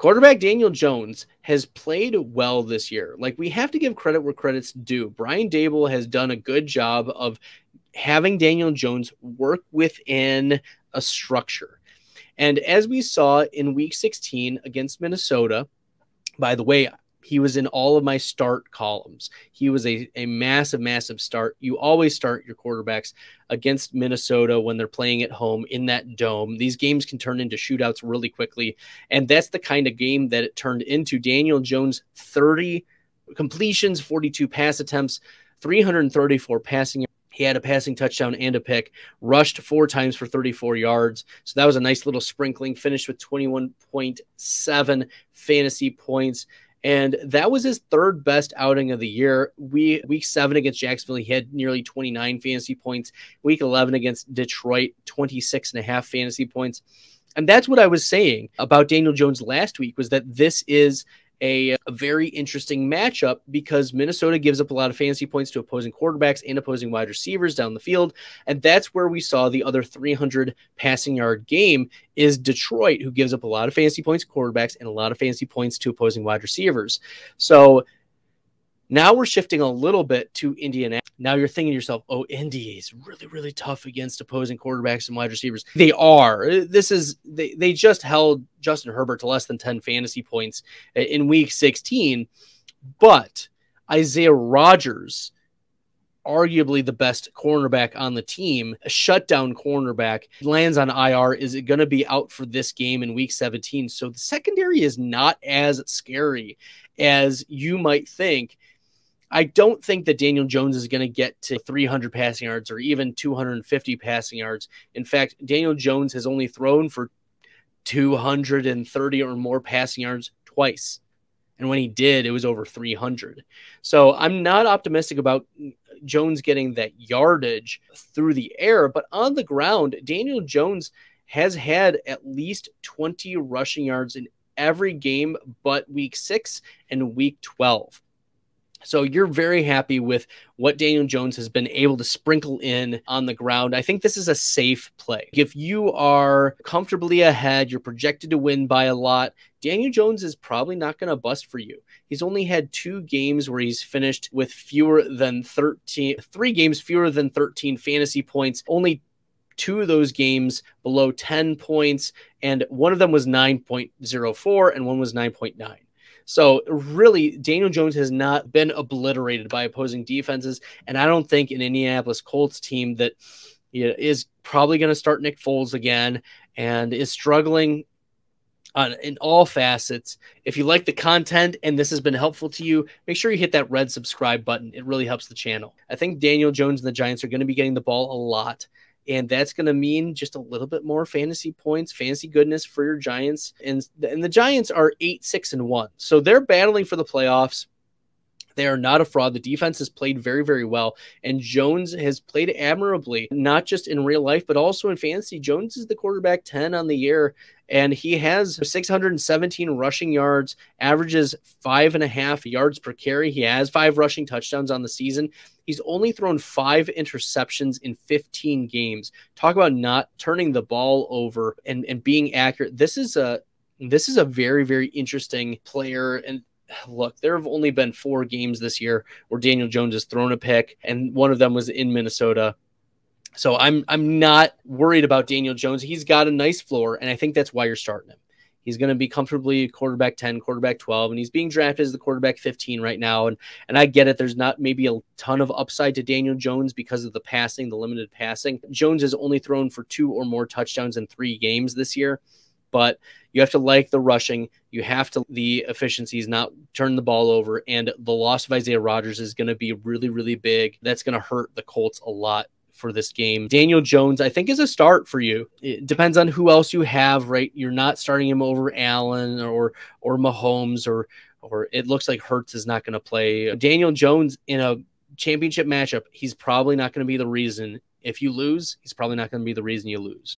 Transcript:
Quarterback Daniel Jones has played well this year. Like, we have to give credit where credit's due. Brian Daboll has done a good job of having Daniel Jones work within a structure. And as we saw in week 16 against Minnesota, by the way, he was in all of my start columns. He was a massive, massive start. You always start your quarterbacks against Minnesota when they're playing at home in that dome. These games can turn into shootouts really quickly, and that's the kind of game that it turned into. Daniel Jones, 30 completions, 42 pass attempts, 334 passing. He had a passing touchdown and a pick, rushed 4 times for 34 yards. So that was a nice little sprinkling, finished with 21.7 fantasy points. And that was his 3rd best outing of the year. Week 7 against Jacksonville, he had nearly 29 fantasy points. Week 11 against Detroit, 26.5 fantasy points. And that's what I was saying about Daniel Jones last week, was that this is a very interesting matchup because Minnesota gives up a lot of fantasy points to opposing quarterbacks and opposing wide receivers down the field. And that's where we saw the other 300 passing yard game is Detroit, who gives up a lot of fantasy points to quarterbacks and a lot of fantasy points to opposing wide receivers. So now we're shifting a little bit to Indianapolis. Now you're thinking to yourself, oh, Indy is really, really tough against opposing quarterbacks and wide receivers. They are. They just held Justin Herbert to less than 10 fantasy points in week 16. But Isaiah Rodgers, arguably the best cornerback on the team, a shutdown cornerback, lands on IR, is going to be out for this game in week 17. So the secondary is not as scary as you might think. I don't think that Daniel Jones is going to get to 300 passing yards or even 250 passing yards. In fact, Daniel Jones has only thrown for 230 or more passing yards twice. And when he did, it was over 300. So I'm not optimistic about Jones getting that yardage through the air, but on the ground, Daniel Jones has had at least 20 rushing yards in every game but week 6 and week 12. So you're very happy with what Daniel Jones has been able to sprinkle in on the ground. I think this is a safe play. If you are comfortably ahead, you're projected to win by a lot, Daniel Jones is probably not going to bust for you. He's only had 2 games where he's finished with 3 games fewer than 13 fantasy points. Only 2 of those games below 10 points, and one of them was 9.04 and one was 9.9. So really, Daniel Jones has not been obliterated by opposing defenses, and I don't think an Indianapolis Colts team that is probably going to start Nick Foles again and is struggling in all facets. If you like the content and this has been helpful to you, make sure you hit that red subscribe button. It really helps the channel. I think Daniel Jones and the Giants are going to be getting the ball a lot, and that's going to mean just a little bit more fantasy points, fantasy goodness for your Giants. And the Giants are 8-6-1. So they're battling for the playoffs. They are not a fraud. The defense has played very, very well. And Jones has played admirably, not just in real life, but also in fantasy. Jones is the quarterback 10 on the year, and he has 617 rushing yards, averages 5.5 yards per carry. He has 5 rushing touchdowns on the season. He's only thrown 5 interceptions in 15 games. Talk about not turning the ball over and being accurate. This is a very, very interesting player. And look, there have only been 4 games this year where Daniel Jones has thrown a pick, and one of them was in Minnesota. So I'm not worried about Daniel Jones. He's got a nice floor, and I think that's why you're starting him. He's going to be comfortably quarterback 10, quarterback 12, and he's being drafted as the quarterback 15 right now. And I get it. There's not maybe a ton of upside to Daniel Jones because of the passing, the limited passing. Jones has only thrown for 2 or more touchdowns in 3 games this year. But you have to like the rushing. You have to the efficiencies, not turn the ball over. And the loss of Isaiah Rodgers is going to be really, really big. That's going to hurt the Colts a lot for this game. Daniel Jones, I think, is a start for you. It depends on who else you have, right? You're not starting him over Allen or Mahomes, or it looks like Hurts is not going to play. Daniel Jones in a championship matchup, he's probably not going to be the reason. If you lose, he's probably not going to be the reason you lose.